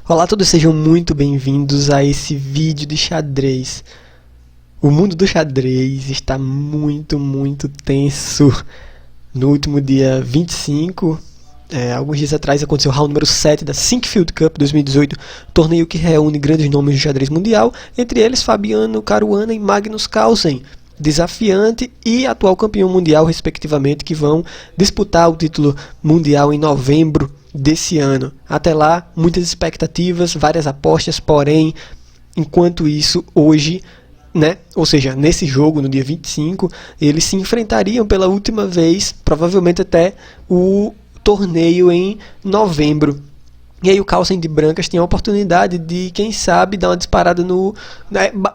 Olá a todos, sejam muito bem-vindos a esse vídeo de xadrez. O mundo do xadrez está muito tenso. No último dia 25, alguns dias atrás, aconteceu o round número 7 da Sinquefield Cup 2018, torneio que reúne grandes nomes do xadrez mundial, entre eles Fabiano Caruana e Magnus Carlsen, desafiante e atual campeão mundial, respectivamente, que vão disputar o título mundial em novembro desse ano. Até lá, muitas expectativas, várias apostas, porém, enquanto isso, hoje, ou seja, nesse jogo, no dia 25, eles se enfrentariam pela última vez, provavelmente até o torneio em novembro. E aí o Carlsen de brancas tinha a oportunidade de, quem sabe, dar uma disparada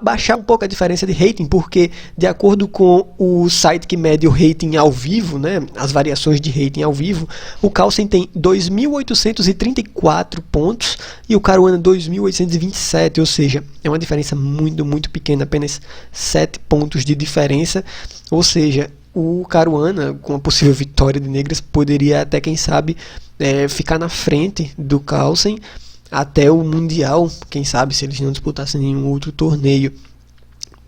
baixar um pouco a diferença de rating, porque de acordo com o site que mede o rating ao vivo, as variações de rating ao vivo, o Carlsen tem 2.834 pontos e o Caruana 2.827, ou seja, é uma diferença muito pequena, apenas 7 pontos de diferença, ou seja, o Caruana, com a possível vitória de negras, poderia até, quem sabe, ficar na frente do Carlsen até o Mundial, quem sabe, se eles não disputassem nenhum outro torneio.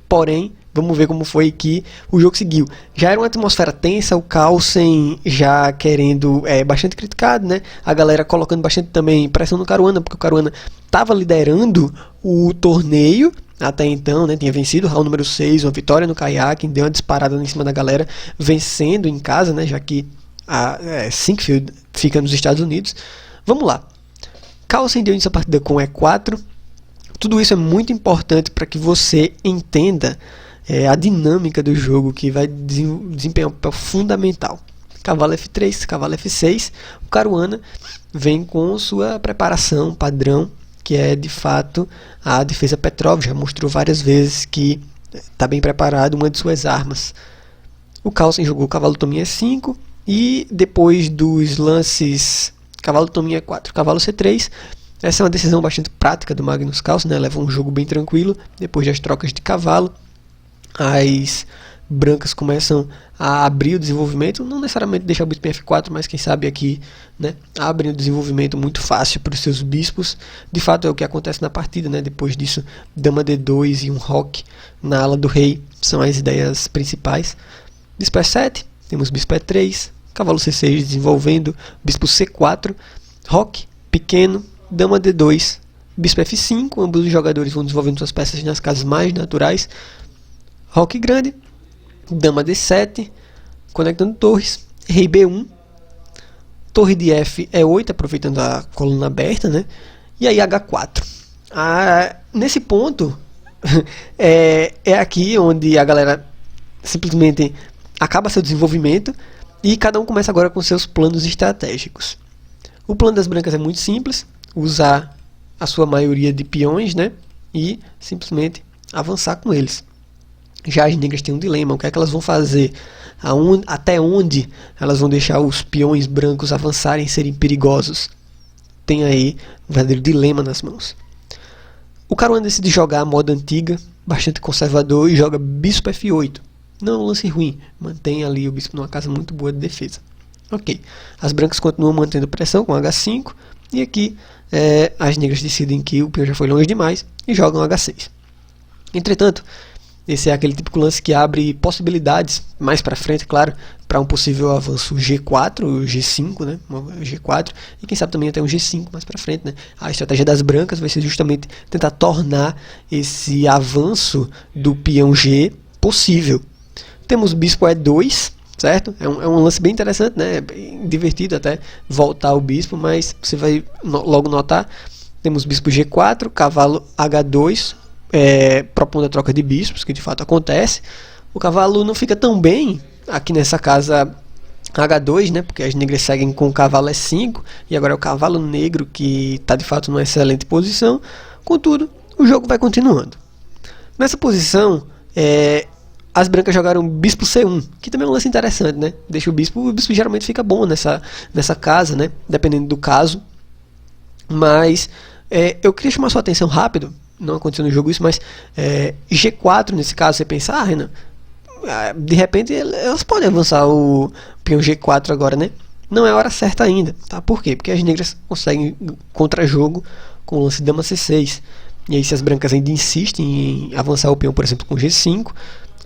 Porém, vamos ver como foi que o jogo seguiu. Já era uma atmosfera tensa, o Carlsen já querendo, bastante criticado, a galera colocando bastante também pressão no Caruana, porque o Caruana estava liderando o torneio até então, tinha vencido o round número 6, uma vitória no caiaque, deu uma disparada em cima da galera, vencendo em casa, já que a Sinquefield fica nos Estados Unidos. Vamos lá. Carlsen deu início à partida com E4. Tudo isso é muito importante para que você entenda a dinâmica do jogo, que vai desempenhar um papel fundamental. Cavalo F3, cavalo F6. O Caruana vem com sua preparação padrão, que é de fato a defesa Petrov. Já mostrou várias vezes que está bem preparado, uma de suas armas. O Carlsen jogou cavalo toma E5 e depois dos lances cavalo toma E4, cavalo C3, essa é uma decisão bastante prática do Magnus Carlsen, leva um jogo bem tranquilo. Depois das trocas de cavalo, as brancas começam a abrir o desenvolvimento, não necessariamente deixar o bispo em F4, mas quem sabe aqui abrem o desenvolvimento muito fácil para os seus bispos. De fato é o que acontece na partida, Depois disso, dama D2 e um roque na ala do rei são as ideias principais. Bispo E7, temos bispo E3, cavalo C6 desenvolvendo, bispo C4, roque pequeno, dama D2, bispo F5, ambos os jogadores vão desenvolvendo suas peças nas casas mais naturais, roque grande, dama D7, conectando torres, rei B1, torre de F E8, aproveitando a coluna aberta, e aí H4. Nesse ponto, é aqui onde a galera simplesmente acaba seu desenvolvimento e cada um começa agora com seus planos estratégicos. O plano das brancas é muito simples, usar a sua maioria de peões, e simplesmente avançar com eles. Já as negras têm um dilema, o que é que elas vão fazer? Até onde elas vão deixar os peões brancos avançarem e serem perigosos? Tem aí um verdadeiro dilema nas mãos. O Caruana decide jogar a moda antiga, bastante conservador, e joga bispo F8. Não é um lance ruim, mantém ali o bispo numa casa muito boa de defesa. Ok, as brancas continuam mantendo pressão com H5, e aqui as negras decidem que o peão já foi longe demais e jogam H6. Entretanto, esse é aquele típico lance que abre possibilidades mais para frente, claro, para um possível avanço G4, G5, G4, e quem sabe também até um G5 mais para frente, A estratégia das brancas vai ser justamente tentar tornar esse avanço do peão G possível. Temos bispo E2, certo? É um lance bem interessante, bem divertido até voltar o bispo, mas você vai logo notar. Temos bispo G4, cavalo H2, propondo a troca de bispos, que de fato acontece. O cavalo não fica tão bem aqui nessa casa H2, porque as negras seguem com o cavalo E5, e agora é o cavalo negro que está de fato numa excelente posição. Contudo, o jogo vai continuando. Nessa posição, as brancas jogaram bispo C1, que também é um lance interessante, Deixa o bispo geralmente fica bom nessa casa, dependendo do caso. Mas eu queria chamar sua atenção rápido, não aconteceu no jogo isso, mas G4 nesse caso, você pensa, Renan, de repente elas podem avançar o peão G4 agora, Não é a hora certa ainda, tá? Por quê? Porque as negras conseguem contra-jogo com o lance dama C6. E aí, se as brancas ainda insistem em avançar o peão, por exemplo, com G5,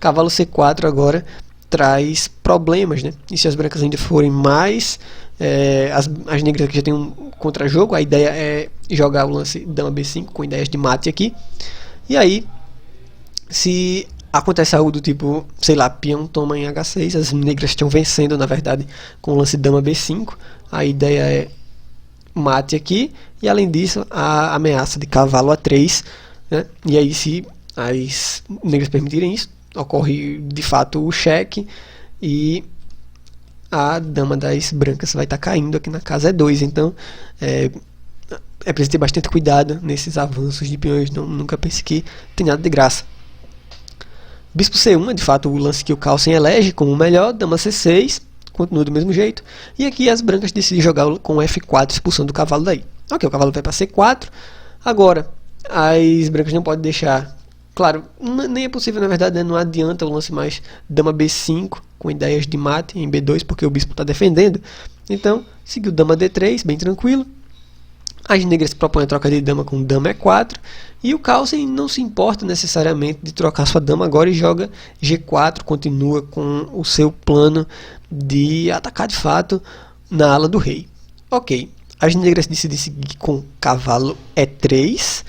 cavalo C4 agora traz problemas, né? E se as brancas ainda forem mais... as negras aqui já tem um contra-jogo, a ideia é jogar o lance dama B5 com ideias de mate aqui. E aí, se acontece algo do tipo, sei lá, peão toma em H6, as negras estão vencendo, na verdade, com o lance dama B5. A ideia é mate aqui, e além disso, a ameaça de cavalo A3, né? E aí, se as negras permitirem isso, ocorre de fato o cheque, e a dama das brancas vai estar caindo aqui na casa E2. Então é preciso ter bastante cuidado nesses avanços de peões. Nunca pense que tem nada de graça. Bispo C1 é de fato o lance que o Carlsen elege como o melhor. Dama C6 continua do mesmo jeito, e aqui as brancas decidem jogar com F4, expulsando o cavalo daí. Ok, o cavalo vai para C4. Agora as brancas não podem deixar, claro, nem é possível, na verdade, né? Não adianta o lance mais dama B5 com ideias de mate em B2, porque o bispo está defendendo. Então, seguiu dama D3, bem tranquilo. As negras propõem a troca de dama com dama E4, e o Carlsen não se importa necessariamente de trocar sua dama agora e joga G4, continua com o seu plano de atacar de fato na ala do rei. Ok, as negras decidem seguir com cavalo E3,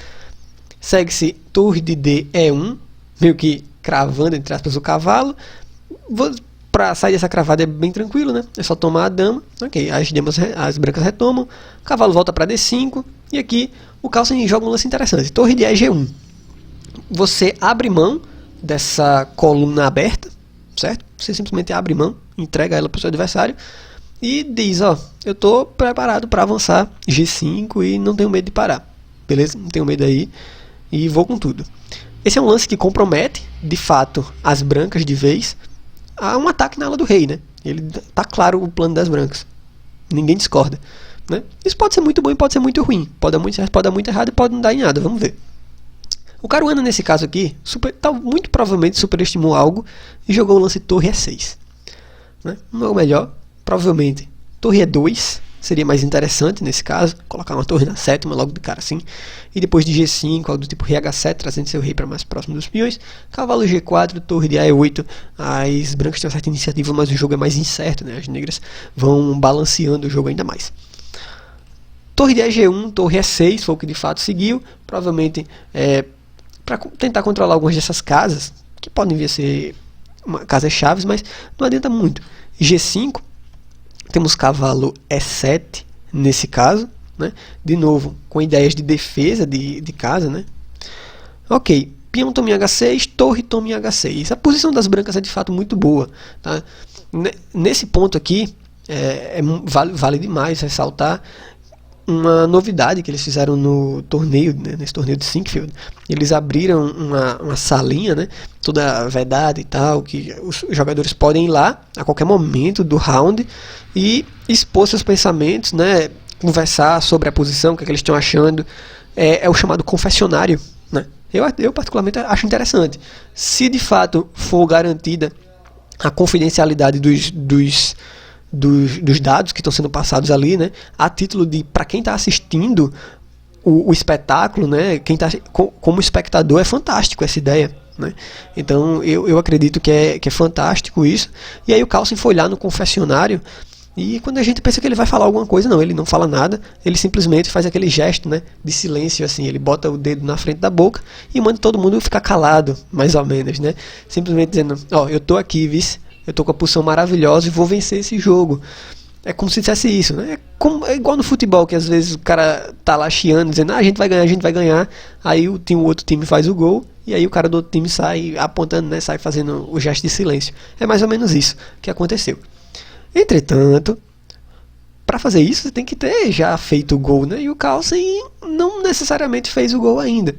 segue-se torre de D E1, meio que cravando entre aspas o cavalo. Para sair dessa cravada é bem tranquilo, né? É só tomar a dama. Ok, as brancas retomam, o cavalo volta para D5, e aqui o Carlsen joga um lance interessante. Torre de E G1. Você abre mão dessa coluna aberta, certo? Você simplesmente abre mão, entrega ela para o seu adversário e diz, ó, eu estou preparado para avançar G5 e não tenho medo de parar. Beleza? Não tenho medo aí e vou com tudo. Esse é um lance que compromete, de fato, as brancas de vez a um ataque na ala do rei, né? Ele tá claro o plano das brancas. Ninguém discorda, né? Isso pode ser muito bom e pode ser muito ruim. Pode dar muito certo, pode dar muito errado e pode não dar em nada. Vamos ver. O Caruana, nesse caso aqui, muito provavelmente superestimou algo e jogou o lance torre E6. Né? Não é o melhor. Provavelmente torre E2 seria mais interessante nesse caso. Colocar uma torre na sétima logo de cara assim. E depois de G5, algo do tipo rei H7, trazendo seu rei para mais próximo dos peões. Cavalo G4, torre de A8. As brancas têm uma certa iniciativa, mas o jogo é mais incerto, né? As negras vão balanceando o jogo ainda mais. Torre de E1, torre E6 foi o que de fato seguiu. Provavelmente para tentar controlar algumas dessas casas, que podem vir a ser casas chaves, mas não adianta muito. G5, temos cavalo E7 nesse caso, né? De novo, com ideias de defesa de casa, né? Ok, peão toma em H6, torre toma em H6. A posição das brancas é de fato muito boa, tá? Nesse ponto aqui, vale demais ressaltar uma novidade que eles fizeram no torneio, né, nesse torneio de Sinquefield. Eles abriram uma salinha, né, toda vedada e tal, que os jogadores podem ir lá a qualquer momento do round e expor seus pensamentos, né, conversar sobre a posição, o que, é que eles estão achando. É o chamado confessionário, né. Eu particularmente acho interessante. Se de fato for garantida a confidencialidade dos dados que estão sendo passados ali, né, a título de, para quem está assistindo o espetáculo, né, quem tá como espectador, é fantástico essa ideia, né? Então eu acredito que é fantástico isso. E aí o Carlsen foi lá no confessionário, e quando a gente pensa que ele vai falar alguma coisa, não, ele não fala nada, ele simplesmente faz aquele gesto, né, de silêncio, assim, ele bota o dedo na frente da boca e manda todo mundo ficar calado, mais ou menos, né, simplesmente dizendo, ó, eu tô aqui, vice, eu tô com a posição maravilhosa e vou vencer esse jogo. É como se dissesse isso, né? É igual no futebol, que às vezes o cara tá lá chiando, dizendo, a gente vai ganhar, a gente vai ganhar. Aí o outro time faz o gol, e aí o cara do outro time sai apontando, né? Sai fazendo o gesto de silêncio. É mais ou menos isso que aconteceu. Entretanto, para fazer isso, você tem que ter já feito o gol, né? E o Carlsen não necessariamente fez o gol ainda.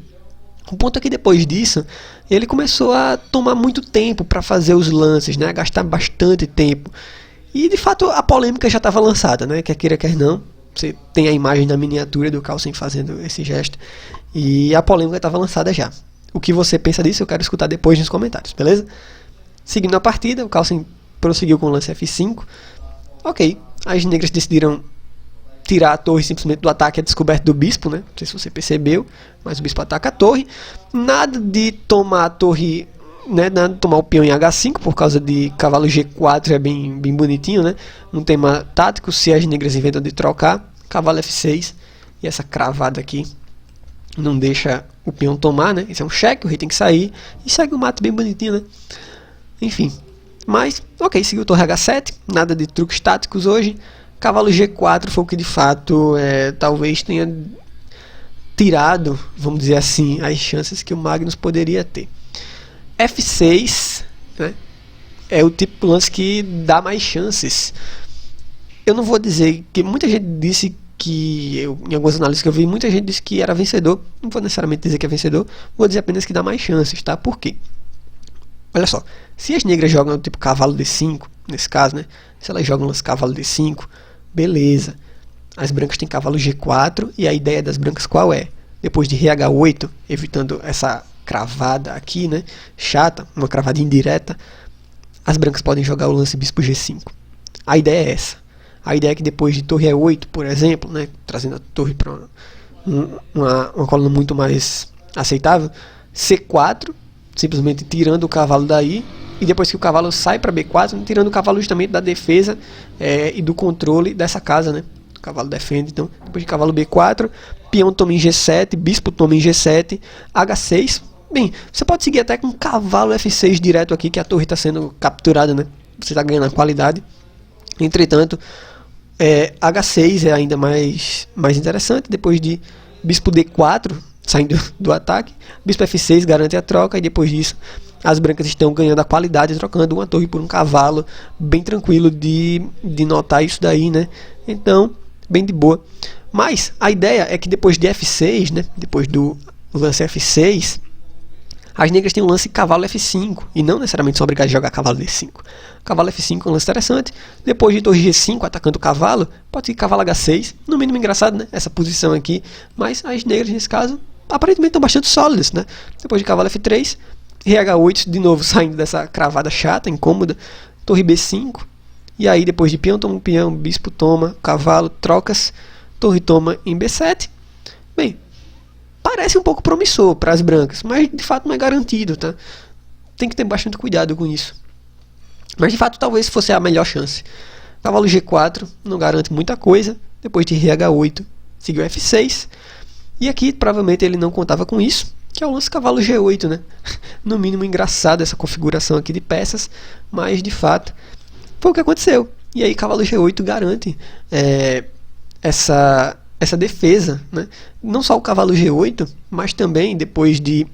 O ponto é que depois disso, ele começou a tomar muito tempo para fazer os lances, né? A gastar bastante tempo. E de fato a polêmica já estava lançada, né? Quer queira, quer não. Você tem a imagem da miniatura do Carlsen fazendo esse gesto. E a polêmica estava lançada já. O que você pensa disso eu quero escutar depois nos comentários, beleza? Seguindo a partida, o Carlsen prosseguiu com o lance F5. Ok, as negras decidiram tirar a torre simplesmente do ataque é descoberto do bispo, né? Não sei se você percebeu, mas o bispo ataca a torre. Nada de tomar a torre, né? Nada de tomar o peão em H5 por causa de cavalo G4, é bem bonitinho, né? Um tema tático, se as negras inventam de trocar, cavalo F6 e essa cravada aqui não deixa o peão tomar, né? Esse é um cheque, o rei tem que sair e segue o mato bem bonitinho, né? Enfim, mas ok, seguiu torre H7, nada de truques táticos hoje. Cavalo G4 foi o que de fato talvez tenha tirado, vamos dizer assim, as chances que o Magnus poderia ter. F6, né, é o tipo de lance que dá mais chances. Eu não vou dizer que muita gente disse que, em algumas análises que eu vi, muita gente disse que era vencedor. Não vou necessariamente dizer que é vencedor, vou dizer apenas que dá mais chances, tá? Por quê? Olha só, se as negras jogam tipo cavalo D5, nesse caso, né? Se elas jogam lance cavalo D5, beleza. As brancas têm cavalo G4 e a ideia das brancas qual é? Depois de rei H8, evitando essa cravada aqui, né? Chata, uma cravada indireta, as brancas podem jogar o lance bispo G5. A ideia é essa. A ideia é que depois de torre E8, por exemplo, né? Trazendo a torre para uma coluna muito mais aceitável, C4, simplesmente tirando o cavalo daí, e depois que o cavalo sai para B4, tirando o cavalo justamente da defesa e do controle dessa casa, né? O cavalo defende, então depois de cavalo B4, peão toma em G7, bispo toma em G7, H6. Bem, você pode seguir até com cavalo F6 direto aqui, que a torre está sendo capturada, né? Você está ganhando a qualidade. Entretanto, H6 é ainda mais interessante, depois de bispo D4, saindo do ataque, bispo F6 garante a troca, e depois disso as brancas estão ganhando a qualidade, trocando uma torre por um cavalo, bem tranquilo de notar isso daí, né? Então, bem de boa. Mas a ideia é que depois de F6, né, depois do lance F6, as negras têm um lance cavalo F5, e não necessariamente são obrigadas a jogar cavalo D5. Cavalo F5 é um lance interessante. Depois de torre G5 atacando o cavalo, pode ser cavalo H6, no mínimo engraçado, né, essa posição aqui, mas as negras nesse caso aparentemente estão bastante sólidas, né? Depois de cavalo F3, rei H8, de novo saindo dessa cravada chata, incômoda, torre B5, e aí depois de peão toma um peão, bispo toma, cavalo, trocas, torre toma em B7. Bem, parece um pouco promissor para as brancas, mas de fato não é garantido, tá? Tem que ter bastante cuidado com isso. Mas de fato talvez fosse a melhor chance. Cavalo G4 não garante muita coisa, depois de rei H8, seguiu F6, e aqui provavelmente ele não contava com isso, que é o lance cavalo G8, né? No mínimo engraçado essa configuração aqui de peças, mas de fato foi o que aconteceu. E aí cavalo G8 garante essa defesa, né? Não só o cavalo G8, mas também depois de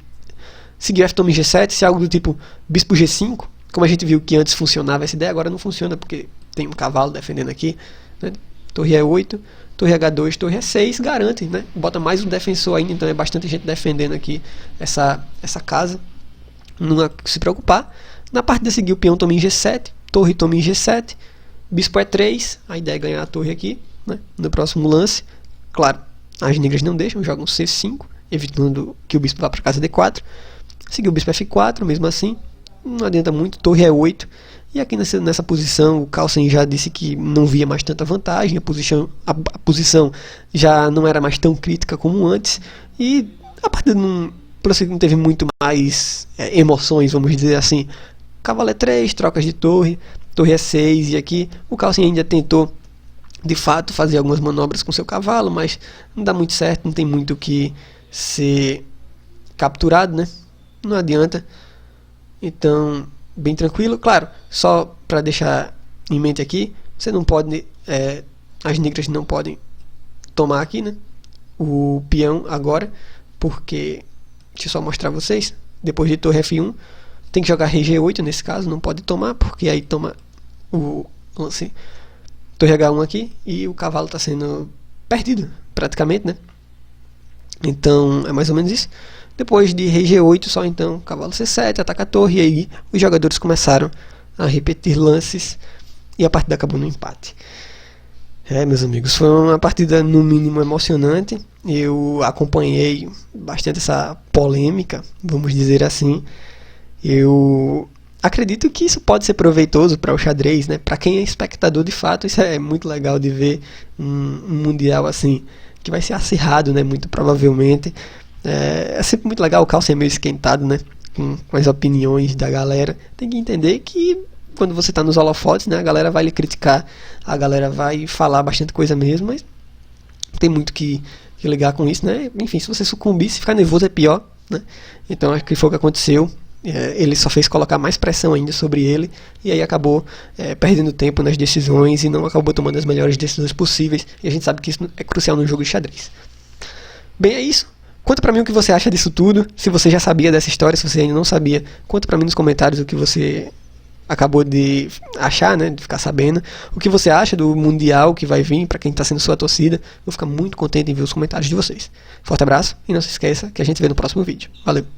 seguir F toma em G7, se algo do tipo bispo G5, como a gente viu que antes funcionava essa ideia, agora não funciona porque tem um cavalo defendendo aqui, né? Torre E8, torre H2, torre E6, garante, né? Bota mais um defensor ainda, então é bastante gente defendendo aqui essa casa. Não há que se preocupar. Na partida seguinte, o peão toma em G7, torre toma em G7, bispo E3, a ideia é ganhar a torre aqui, né? No próximo lance. Claro, as negras não deixam, jogam C5, evitando que o bispo vá para casa D4. Seguiu o bispo F4, mesmo assim, não adianta muito, torre E8. E aqui nessa posição, o Carlsen já disse que não via mais tanta vantagem, a posição já não era mais tão crítica como antes, e a partida não teve muito mais emoções, vamos dizer assim. Cavalo E3, trocas de torre, torre E6, e aqui o Carlsen ainda tentou, de fato, fazer algumas manobras com seu cavalo, mas não dá muito certo, não tem muito o que ser capturado, né? Não adianta. Então, bem tranquilo. Claro, só para deixar em mente aqui, você não pode, as negras não podem tomar aqui, né, o peão agora, porque, deixa eu só mostrar vocês, depois de torre F1, tem que jogar rei G8 nesse caso, não pode tomar, porque aí toma o lance torre H1 aqui, e o cavalo está sendo perdido, praticamente, né? Então, é mais ou menos isso. Depois de rei G8, só então cavalo C7, ataca a torre, e aí os jogadores começaram a repetir lances, e a partida acabou no empate. Meus amigos, foi uma partida no mínimo emocionante. Eu acompanhei bastante essa polêmica, vamos dizer assim. Eu acredito que isso pode ser proveitoso para o xadrez, né? Para quem é espectador, de fato, isso é muito legal de ver um mundial assim, que vai ser acirrado, né? Muito provavelmente. É sempre muito legal, o caos é meio esquentado, né? Com as opiniões da galera. Tem que entender que quando você está nos holofotes, né? A galera vai lhe criticar, a galera vai falar bastante coisa mesmo, mas tem muito que ligar com isso, né? Enfim, se você sucumbir, se ficar nervoso é pior, né? Então acho que foi o que aconteceu. Ele só fez colocar mais pressão ainda sobre ele e aí acabou perdendo tempo nas decisões e não acabou tomando as melhores decisões possíveis, e a gente sabe que isso é crucial no jogo de xadrez. Bem, é isso. Conta pra mim o que você acha disso tudo. Se você já sabia dessa história, se você ainda não sabia, conta pra mim nos comentários o que você acabou de achar, né, de ficar sabendo. O que você acha do Mundial que vai vir, pra quem tá sendo sua torcida. Vou ficar muito contente em ver os comentários de vocês. Forte abraço e não se esqueça que a gente vê no próximo vídeo. Valeu!